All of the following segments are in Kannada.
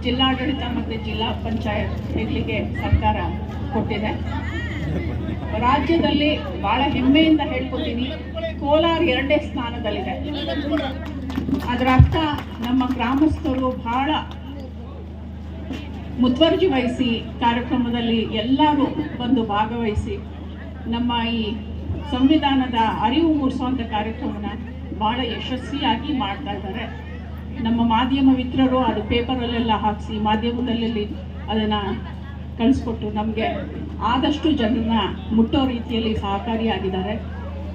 ಜಿಲ್ಲಾಡಳಿತ ಮತ್ತು ಜಿಲ್ಲಾ ಪಂಚಾಯತ್ ಹೆಗ್ಲಿಗೆ ಸರ್ಕಾರ ಕೊಟ್ಟಿದೆ. ರಾಜ್ಯದಲ್ಲಿ ಭಾಳ ಹೆಮ್ಮೆಯಿಂದ ಹೇಳ್ಕೊತೀನಿ, ಕೋಲಾರ 2ನೇ ಸ್ಥಾನದಲ್ಲಿದೆ. ಅದರ ಅರ್ಥ ನಮ್ಮ ಗ್ರಾಮಸ್ಥರು ಬಹಳ ಮುತುವರ್ಜಿ ವಹಿಸಿ ಕಾರ್ಯಕ್ರಮದಲ್ಲಿ ಎಲ್ಲರೂ ಬಂದು ಭಾಗವಹಿಸಿ ನಮ್ಮ ಈ ಸಂವಿಧಾನದ ಅರಿವು ಮೂಡಿಸುವಂಥ ಕಾರ್ಯಕ್ರಮನ ಭಾಳ ಯಶಸ್ವಿಯಾಗಿ ಮಾಡ್ತಾ ಇದ್ದಾರೆ. ನಮ್ಮ ಮಾಧ್ಯಮ ಮಿತ್ರರು ಅದು ಪೇಪರಲ್ಲೆಲ್ಲ ಹಾಕಿಸಿ ಮಾಧ್ಯಮದಲ್ಲಿ ಅದನ್ನು ಕಳಿಸ್ಕೊಟ್ಟು ನಮಗೆ ಆದಷ್ಟು ಜನರನ್ನ ಮುಟ್ಟೋ ರೀತಿಯಲ್ಲಿ ಸಹಕಾರಿಯಾಗಿದ್ದಾರೆ.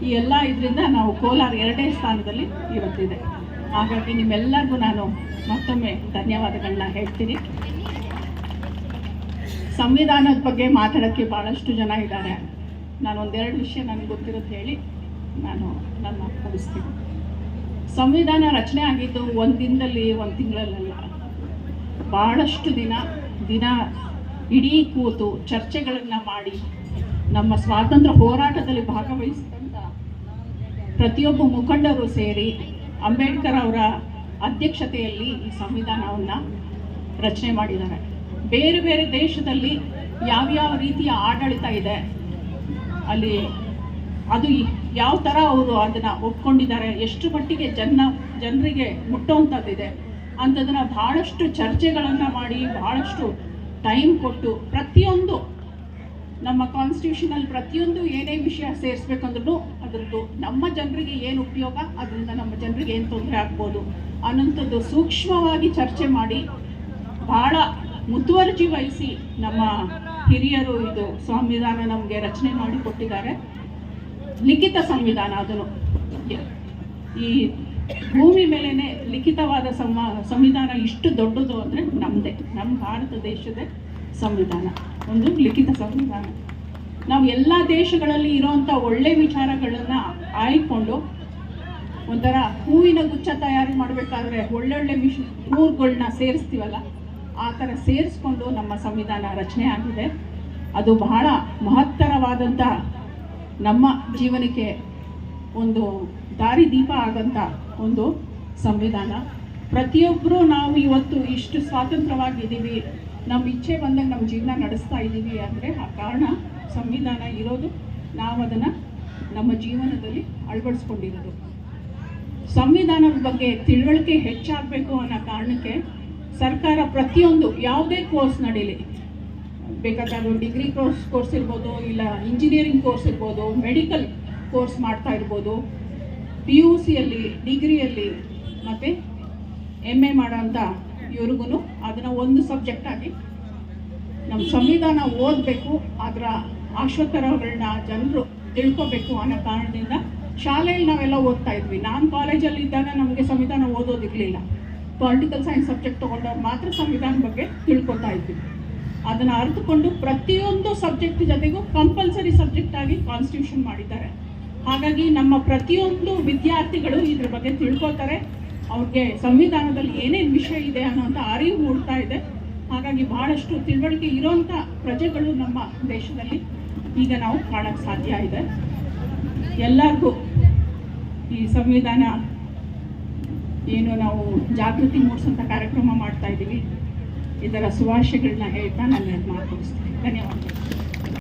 ಈ ಎಲ್ಲ ಇದರಿಂದ ನಾವು ಕೋಲಾರ 2ನೇ ಸ್ಥಾನದಲ್ಲಿ ಇವತ್ತಿದೆ. ಹಾಗಾಗಿ ನಿಮ್ಮೆಲ್ಲರಿಗೂ ನಾನು ಮತ್ತೊಮ್ಮೆ ಧನ್ಯವಾದಗಳನ್ನ ಹೇಳ್ತೀನಿ. ಸಂವಿಧಾನದ ಬಗ್ಗೆ ಮಾತಾಡೋಕ್ಕೆ ಭಾಳಷ್ಟು ಜನ ಇದ್ದಾರೆ. ನಾನು ಒಂದೆರಡು ವಿಷಯ ನನಗೆ ಗೊತ್ತಿರೋದು ಹೇಳಿ ನಾನು ನನ್ನ ಮುಗಿಸ್ತೀನಿ. ಸಂವಿಧಾನ ರಚನೆ ಆಗಿದ್ದು ಒಂದು ದಿನದಲ್ಲಿ, ಒಂದು ತಿಂಗಳಲ್ಲ, ಭಾಳಷ್ಟು ದಿನ ಇಡೀ ಕೂತು ಚರ್ಚೆಗಳನ್ನು ಮಾಡಿ ನಮ್ಮ ಸ್ವಾತಂತ್ರ್ಯ ಹೋರಾಟದಲ್ಲಿ ಭಾಗವಹಿಸಿದಂಥ ಪ್ರತಿಯೊಬ್ಬ ಮುಖಂಡರು ಸೇರಿ ಅಂಬೇಡ್ಕರ್ ಅವರ ಅಧ್ಯಕ್ಷತೆಯಲ್ಲಿ ಈ ಸಂವಿಧಾನವನ್ನು ರಚನೆ ಮಾಡಿದ್ದಾರೆ. ಬೇರೆ ಬೇರೆ ದೇಶದಲ್ಲಿ ಯಾವ್ಯಾವ ರೀತಿಯ ಆಡಳಿತ ಇದೆ, ಅಲ್ಲಿ ಅದು ಯಾವ ಥರ ಅವರು ಅದನ್ನು ಒಪ್ಕೊಂಡಿದ್ದಾರೆ, ಎಷ್ಟು ಮಟ್ಟಿಗೆ ಜನರಿಗೆ ಮುಟ್ಟುವಂಥದ್ದಿದೆ ಅಂಥದನ್ನು ಭಾಳಷ್ಟು ಚರ್ಚೆಗಳನ್ನು ಮಾಡಿ ಭಾಳಷ್ಟು ಟೈಮ್ ಕೊಟ್ಟು ಪ್ರತಿಯೊಂದು ನಮ್ಮ ಕಾನ್ಸ್ಟಿಟ್ಯೂಷನಲ್ಲಿ ಪ್ರತಿಯೊಂದು ಏನೇ ವಿಷಯ ಸೇರಿಸ್ಬೇಕಂದ್ರೂ ಅದರದ್ದು ನಮ್ಮ ಜನರಿಗೆ ಏನು ಉಪಯೋಗ, ಅದರಿಂದ ನಮ್ಮ ಜನರಿಗೆ ಏನು ತೊಂದರೆ ಆಗ್ಬೋದು ಅನ್ನೋಂಥದ್ದು ಸೂಕ್ಷ್ಮವಾಗಿ ಚರ್ಚೆ ಮಾಡಿ ಭಾಳ ಮುತುವರ್ಜಿ ವಹಿಸಿ ನಮ್ಮ ಹಿರಿಯರು ಇದು ಸಂವಿಧಾನ ನಮಗೆ ರಚನೆ ಮಾಡಿ ಕೊಟ್ಟಿದ್ದಾರೆ. ಲಿಖಿತ ಸಂವಿಧಾನ, ಅದನ್ನು ಈ ಭೂಮಿ ಮೇಲೇ ಲಿಖಿತವಾದ ಸಂವಿಧಾನ ಇಷ್ಟು ದೊಡ್ಡದು ಅಂದರೆ ನಮ್ಮದೇ, ನಮ್ಮ ಭಾರತ ದೇಶದ ಸಂವಿಧಾನ ಒಂದು ಲಿಖಿತ ಸಂವಿಧಾನ. ನಾವು ಎಲ್ಲ ದೇಶಗಳಲ್ಲಿ ಇರೋವಂಥ ಒಳ್ಳೆ ವಿಚಾರಗಳನ್ನು ಆಯ್ಕೊಂಡು ಒಂಥರ ಹೂವಿನ ಗುಚ್ಛ ತಯಾರಿ ಮಾಡಬೇಕಾದ್ರೆ ಒಳ್ಳೊಳ್ಳೆ ಹೂವುಗಳನ್ನ ಸೇರಿಸ್ತೀವಲ್ಲ, ಆ ಥರ ಸೇರಿಸ್ಕೊಂಡು ನಮ್ಮ ಸಂವಿಧಾನ ರಚನೆ ಆಗಿದೆ. ಅದು ಬಹಳ ಮಹತ್ತರವಾದಂಥ ನಮ್ಮ ಜೀವನಕ್ಕೆ ಒಂದು ದಾರಿದೀಪ ಆದಂಥ ಒಂದು ಸಂವಿಧಾನ. ಪ್ರತಿಯೊಬ್ಬರೂ ನಾವು ಇವತ್ತು ಇಷ್ಟು ಸ್ವಾತಂತ್ರ್ಯವಾಗಿದ್ದೀವಿ, ನಮ್ಮ ಇಚ್ಛೆ ಬಂದಾಗ ನಮ್ಮ ಜೀವನ ನಡೆಸ್ತಾ ಇದ್ದೀವಿ ಅಂದರೆ ಆ ಕಾರಣ ಸಂವಿಧಾನ ಇರೋದು, ನಾವು ಅದನ್ನು ನಮ್ಮ ಜೀವನದಲ್ಲಿ ಅಳವಡಿಸ್ಕೊಂಡಿರೋದು. ಸಂವಿಧಾನದ ಬಗ್ಗೆ ತಿಳುವಳಿಕೆ ಹೆಚ್ಚಾಗಬೇಕು ಅನ್ನೋ ಕಾರಣಕ್ಕೆ ಸರ್ಕಾರ ಪ್ರತಿಯೊಂದು ಯಾವುದೇ ಕೋರ್ಸ್ ನಡೀಲಿ, ಬೇಕಾದ್ರೆ ಡಿಗ್ರಿ ಕೋರ್ಸ್ ಇರ್ಬೋದು, ಇಲ್ಲ ಇಂಜಿನಿಯರಿಂಗ್ ಕೋರ್ಸ್ ಇರ್ಬೋದು, ಮೆಡಿಕಲ್ ಕೋರ್ಸ್ ಮಾಡ್ತಾ ಇರ್ಬೋದು, PUCಯಲ್ಲಿ ಡಿಗ್ರಿಯಲ್ಲಿ ಮತ್ತು MA ಮಾಡೋಂಥ ಇವ್ರಿಗೂ ಅದನ್ನು ಒಂದು ಸಬ್ಜೆಕ್ಟಾಗಿ ನಮ್ಮ ಸಂವಿಧಾನ ಓದಬೇಕು, ಅದರ ಆಶೋತ್ತರಗಳನ್ನ ಜನರು ತಿಳ್ಕೊಬೇಕು ಅನ್ನೋ ಕಾರಣದಿಂದ ಶಾಲೆಯಲ್ಲಿ ನಾವೆಲ್ಲ ಓದ್ತಾ ಇದ್ವಿ. ನಾನು ಕಾಲೇಜಲ್ಲಿ ಇದ್ದಾಗ ನಮಗೆ ಸಂವಿಧಾನ ಓದೋದಿರಲಿಲ್ಲ. ಪೊಲಿಟಿಕಲ್ ಸೈನ್ಸ್ ಸಬ್ಜೆಕ್ಟ್ ತೊಗೊಂಡವ್ರು ಮಾತ್ರ ಸಂವಿಧಾನ ಬಗ್ಗೆ ತಿಳ್ಕೊತಾ ಇದ್ವಿ. ಅದನ್ನು ಅರ್ಥಕೊಂಡು ಪ್ರತಿಯೊಂದು ಸಬ್ಜೆಕ್ಟ್ ಜೊತೆಗೂ ಕಂಪಲ್ಸರಿ ಸಬ್ಜೆಕ್ಟಾಗಿ ಕಾನ್ಸ್ಟಿಟ್ಯೂಷನ್ ಮಾಡಿದ್ದಾರೆ. ಹಾಗಾಗಿ ನಮ್ಮ ಪ್ರತಿಯೊಂದು ವಿದ್ಯಾರ್ಥಿಗಳು ಇದ್ರ ಬಗ್ಗೆ ತಿಳ್ಕೊತಾರೆ, ಅವ್ರಿಗೆ ಸಂವಿಧಾನದಲ್ಲಿ ಏನೇನು ವಿಷಯ ಇದೆ ಅನ್ನೋಂಥ ಅರಿವು ಮೂಡ್ತಾ ಇದೆ. ಹಾಗಾಗಿ ಬಹಳಷ್ಟು ತಿಳುವಳಿಕೆ ಇರೋಂಥ ಪ್ರಜೆಗಳು ನಮ್ಮ ದೇಶದಲ್ಲಿ ಈಗ ನಾವು ಕಾಣೋಕ್ಕೆ ಸಾಧ್ಯ ಇದೆ. ಎಲ್ಲರಿಗೂ ಈ ಸಂವಿಧಾನ ಏನು ನಾವು ಜಾಗೃತಿ ಮೂಡಿಸೋಂಥ ಕಾರ್ಯಕ್ರಮ ಮಾಡ್ತಾ ಇದ್ದೀವಿ, ಇದರ ಶುಭಾಶಯಗಳನ್ನ ಹೇಳ್ತಾ ನಾನು ಮಾತು ಮುಗಿಸ್ತೀನಿ. ಧನ್ಯವಾದಗಳು.